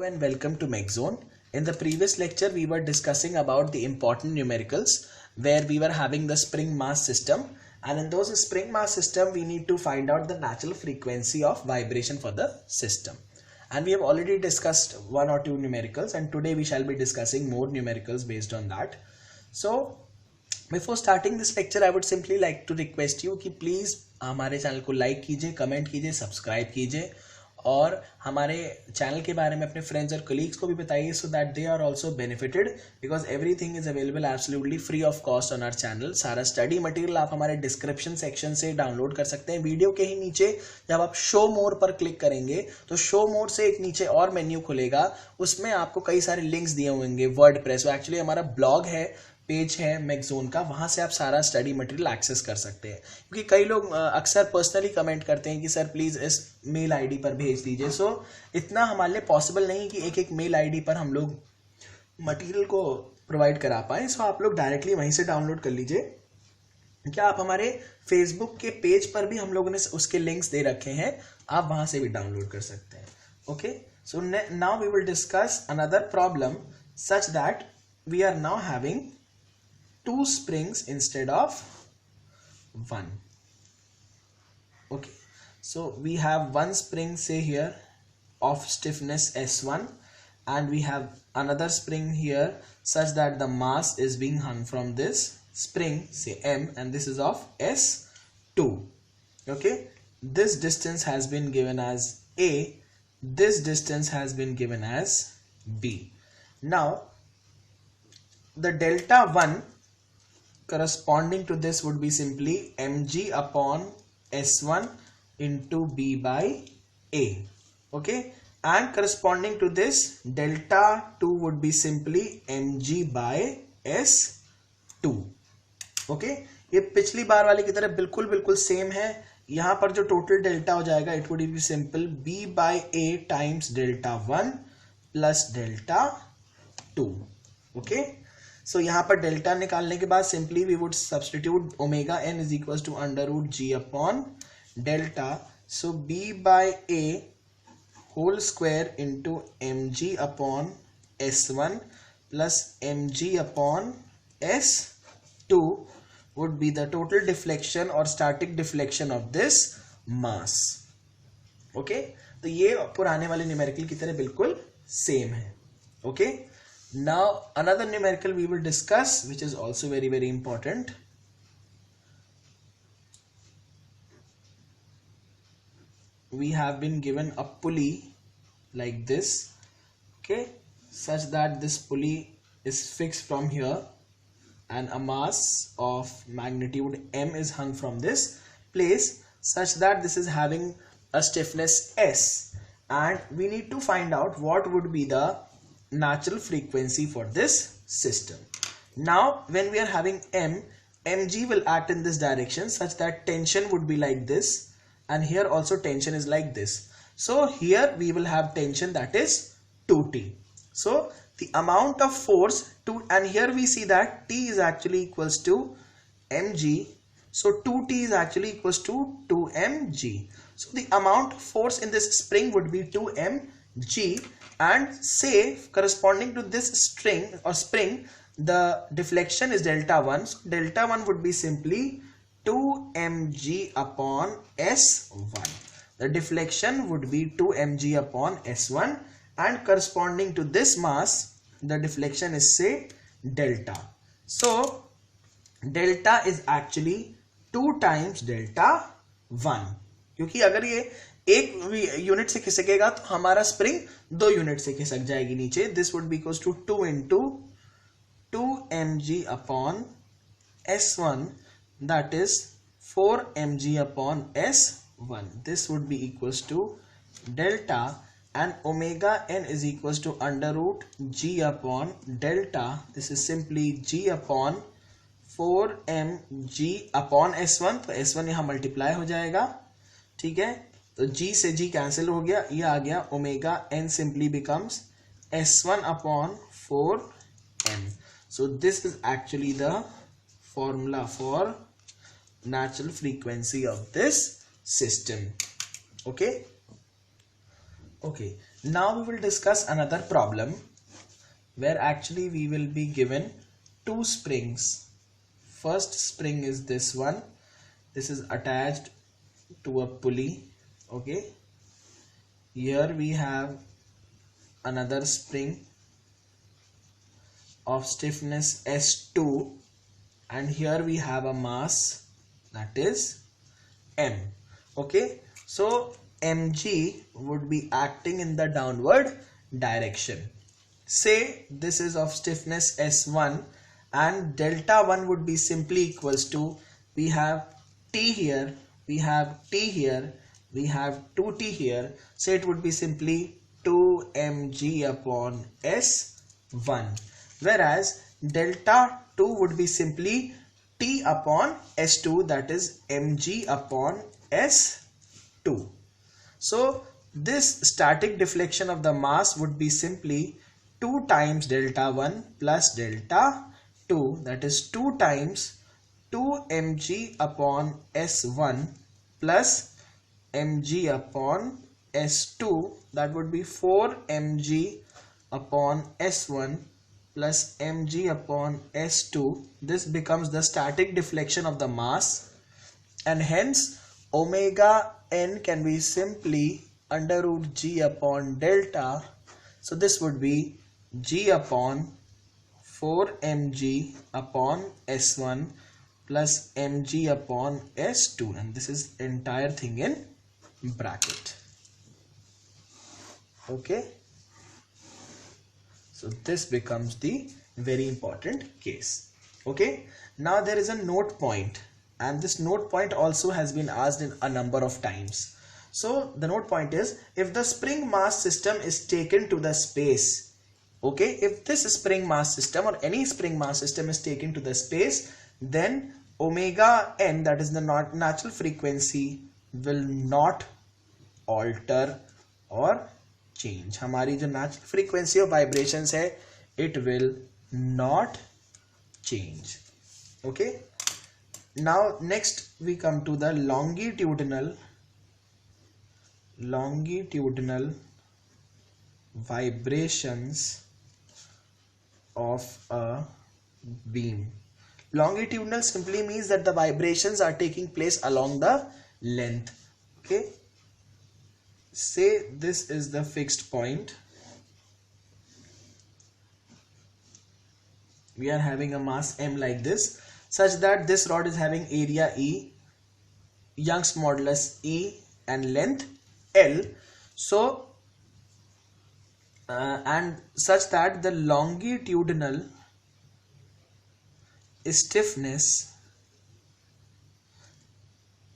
Hello and welcome to Mech Zone. In the previous lecture, we were discussing about the important numericals where we were having the spring mass system, and in those spring mass system, we need to find out the natural frequency of vibration for the system. And we have already discussed one or two numericals, and today we shall be discussing more numericals based on that. So before starting this lecture, I would simply like to request you कि please हमारे channel को like कीजिए, comment कीजिए, subscribe कीजिए और हमारे channel के बारे में अपने फ्रेंड्स और कलीग्स को भी बताइए so that they are also benefited because everything is available absolutely free of cost on our channel. सारा स्टडी मटेरियल आप हमारे डिस्क्रिप्शन सेक्शन से डाउनलोड कर सकते हैं. वीडियो के ही नीचे जब आप शो मोर पर क्लिक करेंगे तो शो मोर से एक नीचे और मेन्यू खुलेगा, उसमें आपको कई सारे लिंक्स दिए होंगे. वर्डप्रेस एक्चुअली हमारा ब्लॉग है, पेज है मेक जोन का, वहां से आप सारा स्टडी मटेरियल एक्सेस कर सकते हैं. क्योंकि कई लोग अक्सर पर्सनली कमेंट करते हैं कि सर प्लीज इस मेल आईडी पर भेज दीजिए. सो इतना हमारे लिए पॉसिबल नहीं कि एक एक मेल आईडी पर हम लोग मटेरियल को प्रोवाइड करा पाए. सो आप लोग डायरेक्टली वहीं से डाउनलोड कर लीजिए. क्या आप हमारे फेसबुक के पेज पर भी हम लोगों ने उसके लिंक्स दे रखे हैं, आप वहां से भी डाउनलोड कर सकते हैं. Okay, so now we will discuss another problem such that we are now having two springs instead of one. Okay, so we have one spring say here of stiffness S1 and we have another spring here such that the mass is being hung from this spring say M and this is of S2. Okay, this distance has been given as A, this distance has been given as B. Now the delta 1 corresponding to this would be simply mg upon s1 into b by a. Okay, and corresponding to this delta 2 would be simply mg by s2. Okay, ये पिछली बार वाली की तरह बिल्कुल same है. यहां पर जो टोटल डेल्टा हो जाएगा it would be simple b by a times delta 1 plus delta 2. Okay, so यहाँ पर डेल्टा निकालने के बाद simply we would substitute omega n is equal to under root g upon delta. So b by a whole square into m g upon s one plus m g upon s two would be the total deflection और static deflection of this mass. Okay, तो ये पुराने वाले numerical की तरह बिल्कुल same है. Okay, now another numerical we will discuss which is also very important. We have been given a pulley like this, okay, such that this pulley is fixed from here and a mass of magnitude m is hung from this place such that this is having a stiffness S, and we need to find out what would be the natural frequency for this system. Now when we are having mg will act in this direction such that tension would be like this and here also tension is like this. So here we will have tension that is 2t. So the amount of force to, and here we see that t is actually equals to mg, so 2t is actually equals to 2mg. So the amount of force in this spring would be 2mg, and say corresponding to this string or spring the deflection is delta 1. So delta 1 would be simply 2mg upon s1. The deflection would be 2mg upon s1 and corresponding to this mass the deflection is say delta. So delta is actually 2 times delta 1, क्योंकि अगर ये एक unit से खिसकेगा तो हमारा spring 2 unit से खिसक जाएगी नीचे. This would be equals to 2 into 2mg upon s1 that is 4mg upon s1. This would be equals to delta and omega n is equals to under root g upon delta. This is simply g upon 4mg upon s1. तो s1 यहाँ multiply हो जाएगा, ठीक है. तो g से g cancel हो गया, ये आ गया omega n simply becomes s1 upon 4m. So this is actually the formula for natural frequency of this system. Okay, Now we will discuss another problem where actually we will be given two springs. First spring is this one. This is attached to a pulley. Okay. Here we have another spring of stiffness S2, and here we have a mass, that is M. Okay, so mg would be acting in the downward direction. Say this is of stiffness S1, and delta 1 would be simply equals to, we have T here, we have T here, we have 2T here, so it would be simply 2mg upon S1, whereas delta 2 would be simply T upon S2, that is mg upon S2. So this static deflection of the mass would be simply 2 times delta 1 plus delta 2, that is 2 times 2 mg upon S1 plus mg upon S2, that would be 4 mg upon S1 plus mg upon S2. This becomes the static deflection of the mass, and hence omega n can be simply under root g upon delta. So this would be g upon 4 mg upon S1 plus mg upon S2, and this is entire thing in bracket. Okay, so this becomes the very important case. Okay, now there is a note point, and this note point also has been asked in a number of times. So the note point is, if the spring mass system is taken to the space, okay, if this spring mass system or any spring mass system is taken to the space, then omega n, that is the natural frequency, will not alter or change. हमारी जो natural frequency of vibrations है, it will not change. Okay, now next we come to the longitudinal vibrations of a beam. Longitudinal simply means that the vibrations are taking place along the length. Okay, say this is the fixed point. We are having a mass m like this, such that this rod is having area E, Young's modulus E, and length L. So and such that the longitudinal stiffness,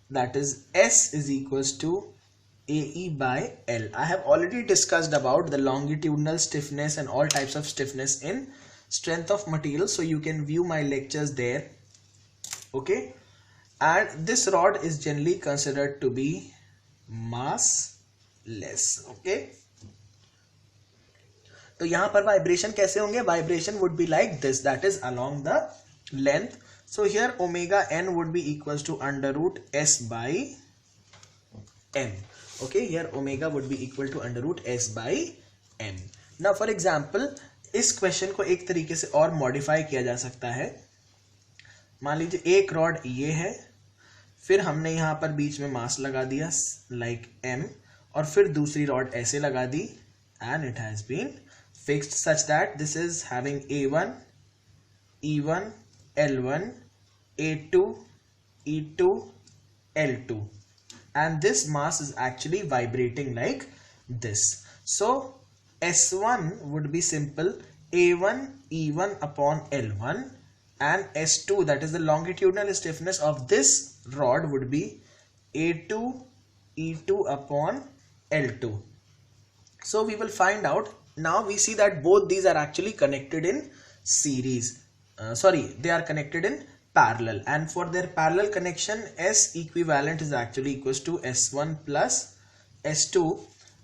that is S, is equals to AE by L. I have already discussed about the longitudinal stiffness and all types of stiffness in strength of material, so you can view my lectures there. Okay, and this rod is generally considered to be massless. Okay, तो यहाँ पर vibration कैसे होंगे? Vibration would be like this, that is along the length. So here omega n would be equals to under root s by m. Okay, here omega would be equal to under root s by m. Now for example, इस question को एक तरीके से और modify किया जा सकता है. मान लीजिए एक रॉड ये है, फिर हमने यहाँ पर बीच में मास लगा दिया लाइक m, और फिर दूसरी रॉड ऐसे लगा दी, and it has been fixed such that this is having A1, E1, L1, A2, E2, L2, and this mass is actually vibrating like this. So S1 would be simple A1 E1 upon L1, and S2, that is the longitudinal stiffness of this rod, would be A2 E2 upon L2. So we will find out. Now we see that both these are actually connected in series. They are connected in parallel, and for their parallel connection, S equivalent is actually equals to S1 plus S2,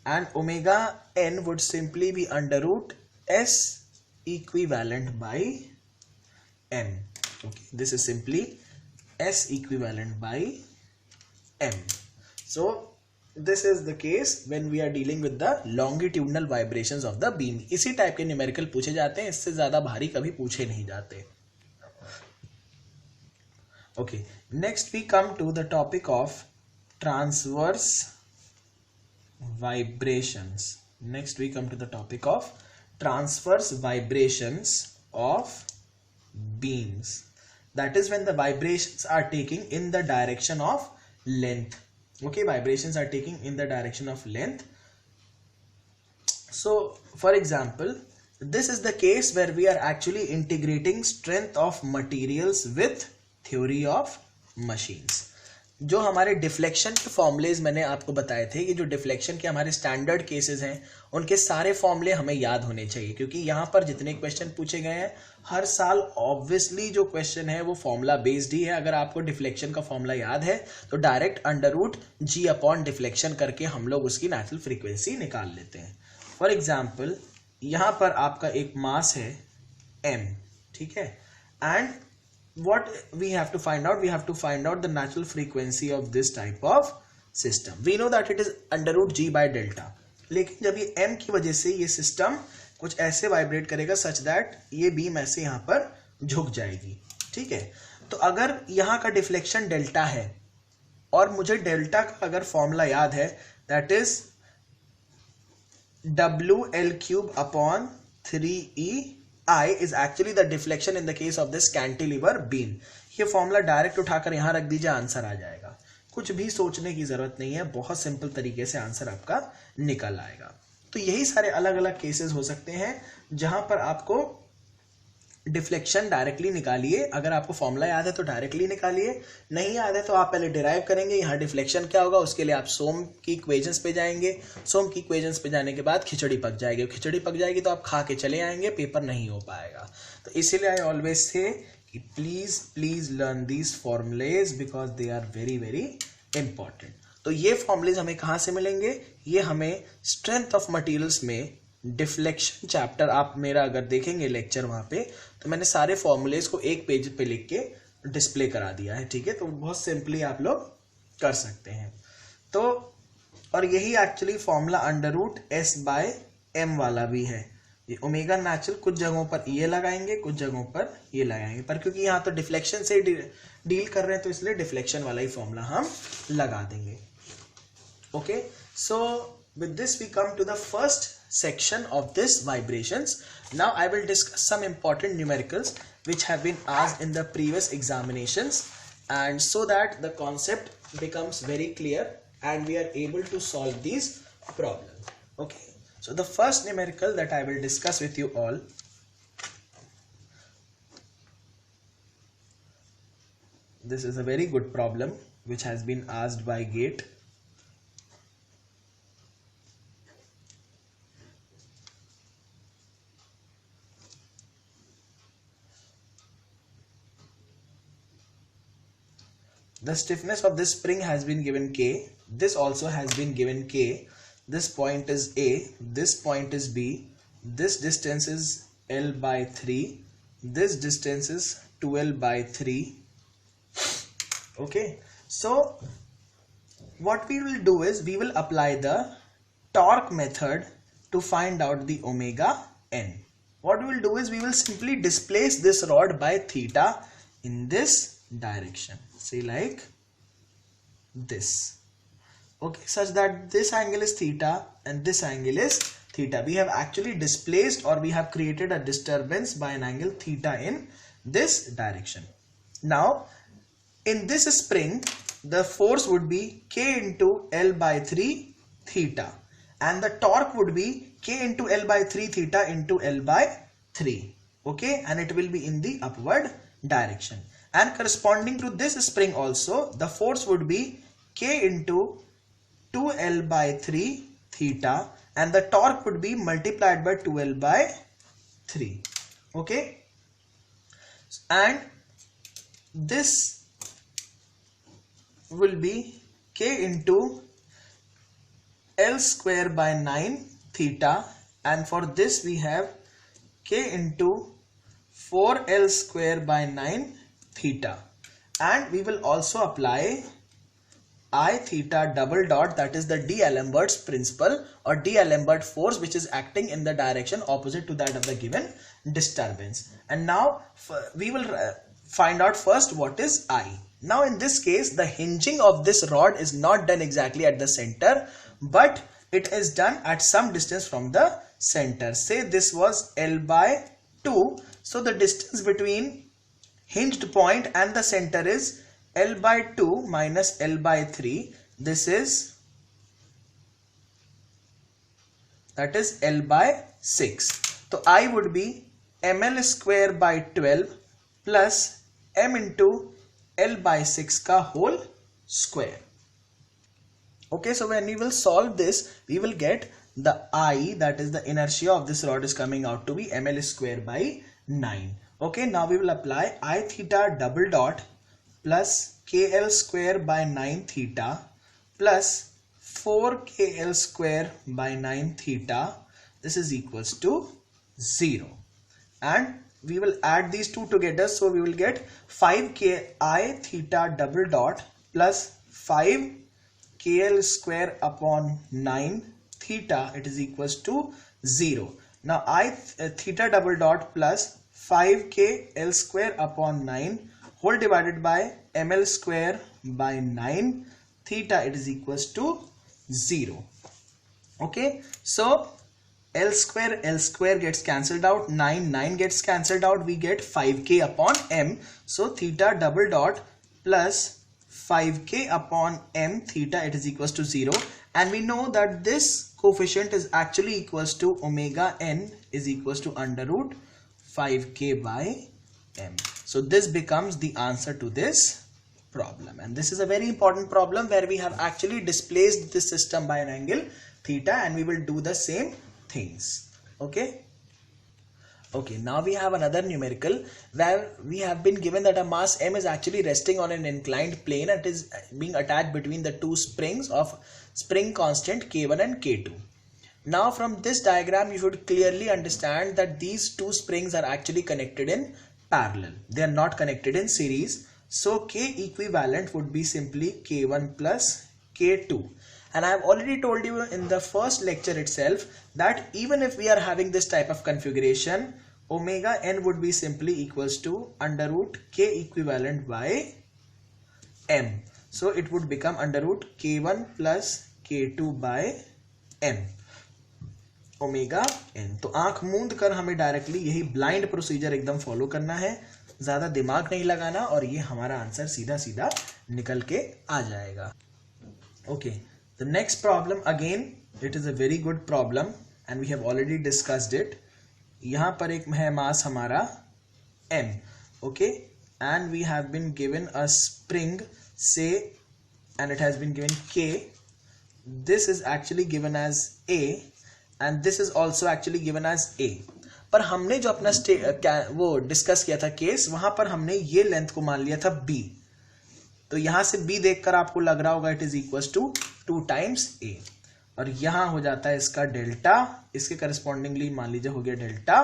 and omega n would simply be under root S equivalent by m. Okay, this is simply S equivalent by m. So this is the case when we are dealing with the longitudinal vibrations of the beam. इसी type के numerical पूछे जाते हैं, इससे ज्यादा भारी कभी पूछे नहीं जाते। Okay, next we come to the topic of transverse vibrations. Next we come to the topic of transverse vibrations of beams. That is when the vibrations are taking in the direction of length. Okay, vibrations are taking in the direction of length. So for example, this is the case where we are actually integrating strength of materials with theory of machines. जो हमारे deflection के formulas मैंने आपको बताए थे कि जो deflection के हमारे स्टैंडर्ड केसेस हैं उनके सारे फॉर्मूले हमें याद होने चाहिए, क्योंकि यहाँ पर जितने क्वेश्चन पूछे गए हैं हर साल ऑब्वियसली जो क्वेश्चन है वो फॉर्मूला बेस्ड ही है। अगर आपको डिफ्लेक्शन का फॉर्मूला याद है तो direct under root g upon deflection करके हम लोग उसकी नेचुरल फ्रीक्वेंसी निकाल लेते हैं। फॉर एग्जाम्पल यहाँ पर आपका एक मास है m, ठीक है, and what we have to find out, we have to find out the natural frequency of this type of system. We know that it is under root g by delta, लेकिन जब ये m की वजह से ये system कुछ ऐसे vibrate करेगा सच दैट ये बीम ऐसे यहाँ पर झुक जाएगी, ठीक है। तो अगर यहाँ का डिफ्लेक्शन डेल्टा है और मुझे डेल्टा का अगर फॉर्मूला याद है that is WL³ upon 3E I is actually the deflection in the case of this cantilever beam. ये फॉर्मूला डायरेक्ट उठाकर यहां रख दीजिए, आंसर आ जाएगा। कुछ भी सोचने की जरूरत नहीं है, बहुत सिंपल तरीके से आंसर आपका निकल आएगा। तो यही सारे अलग अलग केसेस हो सकते हैं जहां पर आपको डिफ्लेक्शन डायरेक्टली निकालिए। अगर आपको फॉर्मूला याद है तो डायरेक्टली निकालिए, नहीं याद है तो आप पहले डिराइव करेंगे यहाँ डिफ्लेक्शन क्या होगा, उसके लिए आप सोम की इक्वेशंस पे जाएंगे। सोम की इक्वेशंस पे जाने के बाद खिचड़ी पक जाएगी, खिचड़ी पक जाएगी तो आप खा के चले आएंगे, पेपर नहीं हो पाएगा। तो इसीलिए आई ऑलवेज से कि please learn these formulae because they are very very important. तो ये फॉर्मूलेज हमें कहाँ से मिलेंगे, ये हमें स्ट्रेंथ ऑफ मटीरियल्स में डिफ्लेक्शन चैप्टर, आप मेरा अगर देखेंगे लेक्चर वहां पे तो मैंने सारे फॉर्मूलेज को एक पेज पे लिख के डिस्प्ले करा दिया है, ठीक है। तो बहुत सिंपली आप लोग कर सकते हैं। तो और यही actually formula under root S by M वाला भी है। ये ओमेगा नेचुरल कुछ जगहों पर ये लगाएंगे, कुछ जगहों पर ये लगाएंगे, पर क्योंकि यहाँ तो डिफ्लेक्शन से डील कर रहे हैं तो इसलिए डिफ्लेक्शन वाला ही फॉर्मूला हम लगा देंगे। Okay, so with this we come to the first section of this vibrations. Now I will discuss some important numericals which have been asked in the previous examinations, and so that the concept becomes very clear and we are able to solve these problems. Okay, so the first numerical that I will discuss with you all, this is a very good problem which has been asked by GATE. The stiffness of this spring has been given K. This also has been given K. This point is A. This point is B. This distance is L by 3. This distance is 2L by 3. Okay. So what we will do is we will apply the torque method to find out the omega n. What we will do is we will simply displace this rod by theta in this direction, say like this, okay, such that this angle is theta and this angle is theta. We have actually displaced or we have created a disturbance by an angle theta in this direction. Now in this spring the force would be K into L by 3 theta and the torque would be K into L by 3 theta into L by 3, okay, and it will be in the upward direction. And corresponding to this spring also the force would be K into 2L by 3 theta and the torque would be multiplied by 2L by 3, okay, and this will be K into L square by 9 theta, and for this we have K into 4L square by 9 theta, and we will also apply I theta double dot, that is the D'Alembert's principle or D'Alembert force, which is acting in the direction opposite to that of the given disturbance. And now we will find out first what is I. Now in this case, the hinging of this rod is not done exactly at the center, but it is done at some distance from the center. Say this was L by 2. So the distance between hinged point and the center is L by 2 minus L by 3. This is, that is L by 6. So I would be ml square by 12 plus m into L by 6 ka whole square. Okay, so when we will solve this, we will get the I, that is the inertia of this rod, is coming out to be ml square by 9. Okay, now we will apply I theta double dot plus KL square by 9 theta plus 4KL square by 9 theta. This is equals to 0. And we will add these two together. So we will get 5KI theta double dot plus 5KL square upon 9 theta. It is equals to 0. Now I theta double dot plus 5KL square upon 9 whole divided by ml square by 9 theta, it is equals to 0. Okay, so L square gets cancelled out, 9 gets cancelled out, we get 5k upon m. So theta double dot plus 5k upon m theta, it is equals to 0. And we know that this coefficient is actually equals to omega n is equals to under root 5k by m. So this becomes the answer to this problem. And this is a very important problem where we have actually displaced this system by an angle theta, and we will do the same things. Okay. Okay, now we have another numerical where we have been given that a mass m is actually resting on an inclined plane and it is being attached between the two springs of spring constant k1 and k2. Now from this diagram you should clearly understand that these two springs are actually connected in parallel. They are not connected in series. So K equivalent would be simply K1 plus K2. And I have already told you in the first lecture itself that even if we are having this type of configuration, omega n would be simply equals to under root K equivalent by m. So it would become under root K1 plus K2 by m. Omega N. तो आंख मूंद कर हमें directly यही blind procedure एकदम follow करना है, ज्यादा दिमाग नहीं लगाना, और ये हमारा आंसर सीधा सीधा निकल के आ जाएगा. Okay, the next problem again it is a very good problem and we have already discussed it. यहाँ पर एक है मास हमारा m. Okay, and we have been given a spring से and it has been given k. This is actually given as a and this is also actually given as A. पर हमने जो अपना वो डिस्कस किया था case, वहां पर हमने ये लेंथ को मान लिया था B. तो यहां से B देखकर आपको लग रहा होगा it is equals to 2 times A, और यहां हो जाता है इसका डेल्टा, इसके करस्पॉन्डिंगली मान लीजिए हो गया डेल्टा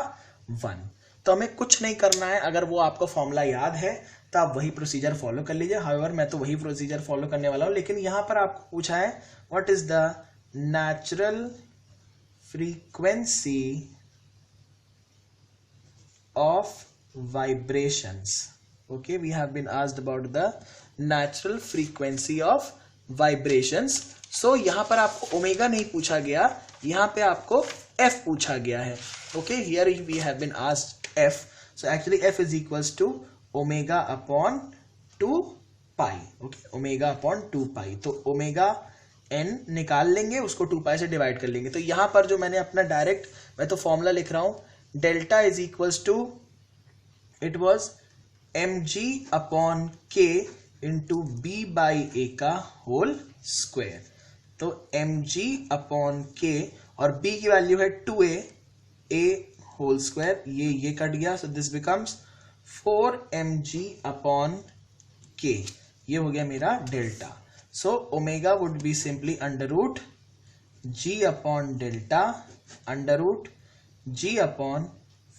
1. तो हमें कुछ नहीं करना है, अगर वो आपको फॉर्मूला याद है तो आप वही प्रोसीजर फॉलो कर लीजिए. हाउएवर मैं तो वही प्रोसीजर फॉलो करने वाला हूं, लेकिन यहां पर आपको पूछा है what is the natural frequency of vibrations. Okay, we have been asked about the natural frequency of vibrations. So यहाँ पर आपको ओमेगा नहीं पूछा गया, यहाँ पे आपको f पूछा गया है. Okay, here we have been asked f. So actually f is equals to omega upon 2 pi. Okay, omega upon 2 pi. तो ओमेगा n निकाल लेंगे, उसको 2 पाई से डिवाइड कर लेंगे. तो यहां पर जो मैंने अपना डायरेक्ट मैं तो फॉर्मूला लिख रहा हूं, delta is equals to it was mg upon k into b by a का होल स्क्वायर. तो mg अपॉन k और b की वैल्यू है 2a, a होल स्क्वायर, ये कट गया. So this becomes 4mg upon k. ये हो गया मेरा delta. So omega would be simply under root g upon delta under root g upon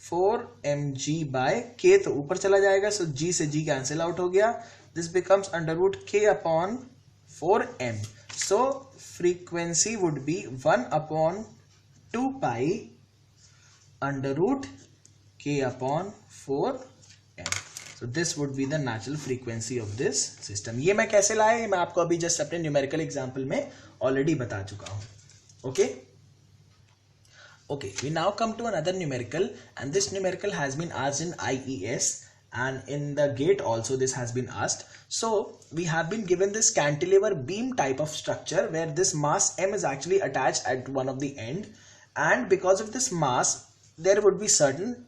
4mg by k. तो ऊपर चला जाएगा, so g से g कैंसिल आउट हो गया. This becomes under root k upon 4m. So frequency would be 1 upon 2 pi under root k upon 4m. So this would be the natural frequency of this system. ये मैं कैसे लाया, मैं आपको अभी just अपने न्यूमेरिकल एग्जांपल में already बता चुका हूँ. Okay. Okay, we now come to another numerical, and this numerical has been asked in IES, and in the gate also this has been asked. So we have been given this cantilever beam type of structure where this mass m is actually attached at one of the end, and because of this mass there would be certain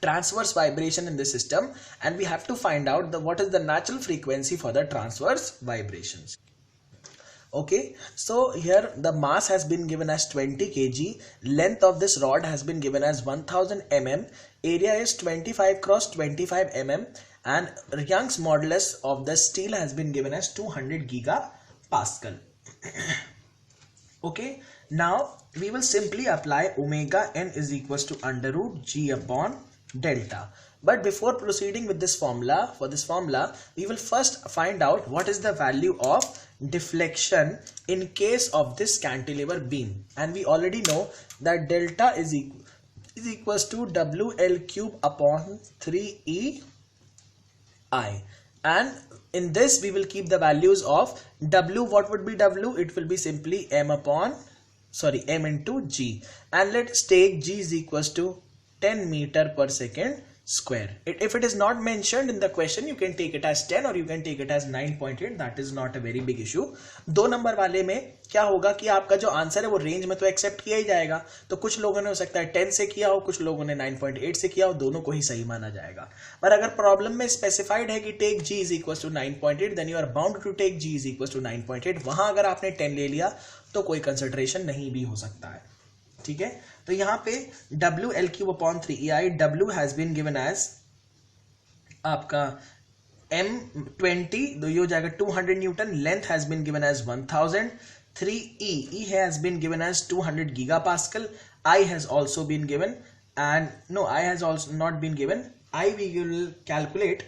transverse vibration in the system, and we have to find out what is the natural frequency for the transverse vibrations. Okay, so here the mass has been given as 20 kg, length of this rod has been given as 1000 mm, area is 25 cross 25 mm, and Young's modulus of the steel has been given as 200 gigapascal. Okay, now we will simply apply omega n is equals to under root g upon delta. But before proceeding with this formula, we will first find out what is the value of deflection in case of this cantilever beam. And we already know that delta is equals to WL cube upon 3EI. And in this we will keep the values of W. What would be W? It will be simply M into G. And let's take G is equals to 10 meter per second square. If it is not mentioned in the question, you can take it as 10 or you can take it as 9.8. That is not a very big issue. दो number वाले में क्या होगा कि आपका जो answer है वो रेंज में तो एक्सेप्ट किया ही जाएगा. तो कुछ लोगों ने हो सकता है 10 से किया हो, कुछ लोगों ने 9.8 से किया हो, दोनों को ही सही माना जाएगा. पर अगर प्रॉब्लम में स्पेसिफाइड है कि take g is equals to 9.8, then you are bound to take g is equals to 9.8. वहां अगर आपने 10 ले लिया तो कोई कंसिडरेशन नहीं भी हो सकता है. ठीक है, तो यहाँ पे WL cube upon 3EI, W has been given as आपका M20, तो ये हो जाएगा 200 Newton, length has been given as 1000, 3E has been given as 200 gigapascal, I has also been given, and no, I has also not been given, I we will calculate.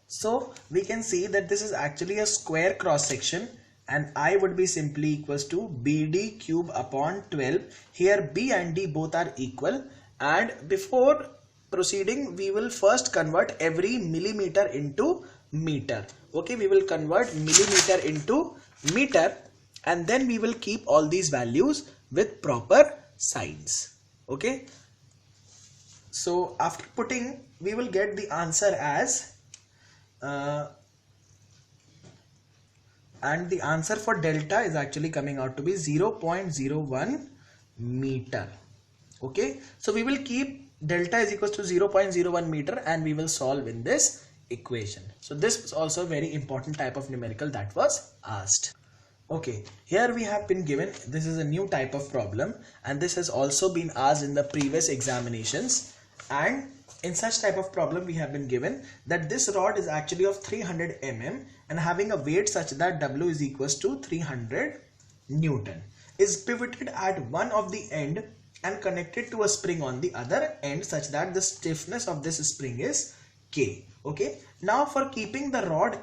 So we can see that this is actually a square cross section, and I would be simply equals to BD cube upon 12. Here B and D both are equal, and before proceeding we will first convert every millimeter into meter. Okay, we will convert millimeter into meter, and then we will keep all these values with proper signs. Okay, so after putting, we will get the answer as and the answer for delta is actually coming out to be 0.01 meter. Okay, so we will keep delta is equals to 0.01 meter and we will solve in this equation. So this is also a very important type of numerical that was asked. Okay, here we have been given, this is a new type of problem, and this has also been asked in the previous examinations. And in such type of problem we have been given that this rod is actually of 300 mm and having a weight such that W is equals to 300 Newton, is pivoted at one of the end and connected to a spring on the other end such that the stiffness of this spring is K. Okay, now for keeping the rod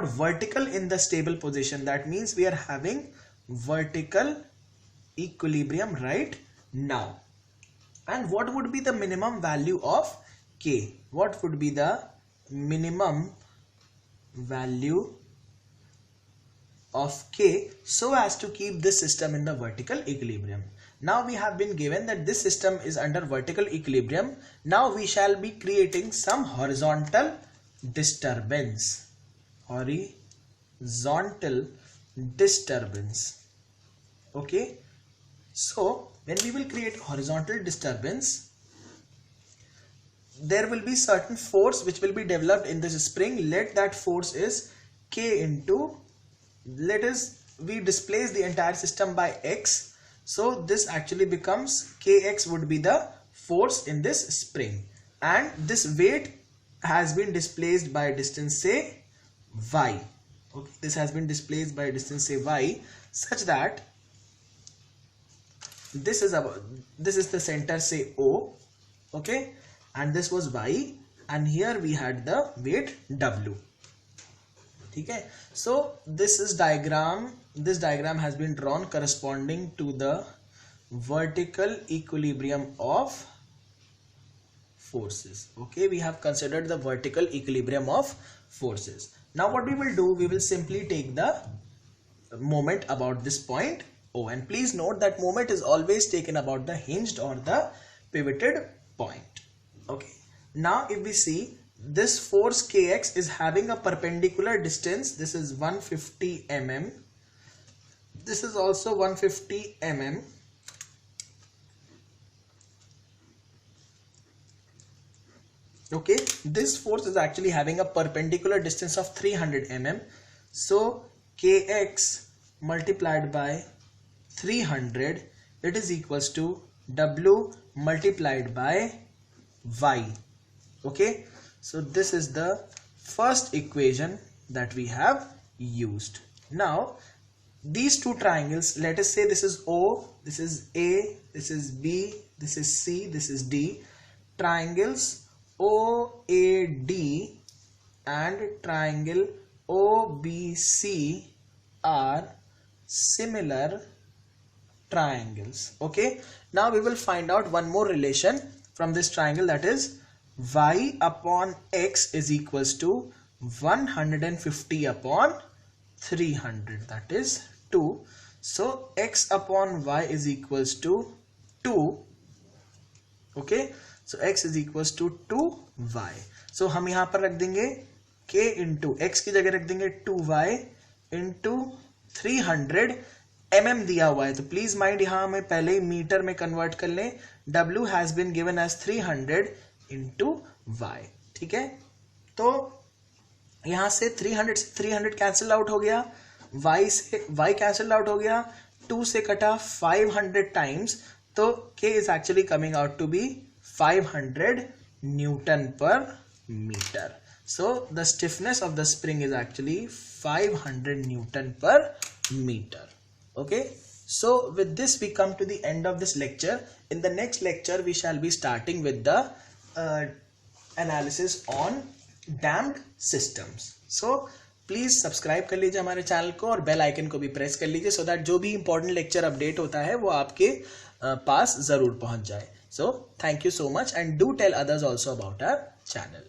vertical in the stable position, that means we are having vertical equilibrium right now. And what would be the minimum value of K? What would be the minimum value of K so as to keep this system in the vertical equilibrium? Now we have been given that this system is under vertical equilibrium. Now we shall be creating some horizontal disturbance. Horizontal disturbance. Okay. So when we will create horizontal disturbance, there will be certain force which will be developed in this spring. Let that force is K into, we displace the entire system by X. So this actually becomes Kx would be the force in this spring, and this weight has been displaced by distance say Y. Okay, this has been displaced by distance say Y such that this is the center say O. Okay, and this was Y, and here we had the weight W. ठीक है. So this diagram has been drawn corresponding to the vertical equilibrium of forces. Okay, we have considered the vertical equilibrium of forces. Now what we will do, we will simply take the moment about this point O, and please note that moment is always taken about the hinged or the pivoted point. Okay, now if we see, this force kx is having a perpendicular distance. This is 150 mm. This is also 150 mm. Okay, this force is actually having a perpendicular distance of 300 mm. So kx multiplied by 300, it is equals to w multiplied by y. Okay, so this is the first equation that we have used. Now these two triangles, let us say this is O, this is A, this is B, this is C, this is D. Triangles OAD and triangle OBC are similar triangles. Okay, now we will find out one more relation from this triangle, that is y upon x is equals to 150 upon 300, that is 2. So x upon y is equals to 2. Okay, so x is equals to 2y. So हम यहाँ पर रख देंगे k into x की जगह रख देंगे 2y into 300 mm दिया हुआ है, तो प्लीज माइंड यहाँ हमें पहले ही मीटर में कन्वर्ट कर लें. w has been given as 300 into y. ठीक है, तो यहाँ से 300 कैंसिल आउट हो गया, y से y कैंसिल आउट हो गया, 2 से कटा 500 टाइम्स, तो k is actually coming out to be 500 Newton per meter. So the stiffness of the spring is actually 500 Newton per meter. Okay, so with this we come to the end of this lecture. In the next lecture we shall be starting with the analysis on damped systems. So please subscribe कर लीजिए हमारे channel को और bell icon को भी press कर लीजिए, so that जो भी इंपॉर्टेंट लेक्चर अपडेट होता है वो आपके पास जरूर पहुंच जाए. So thank you so much and do tell others also about our channel.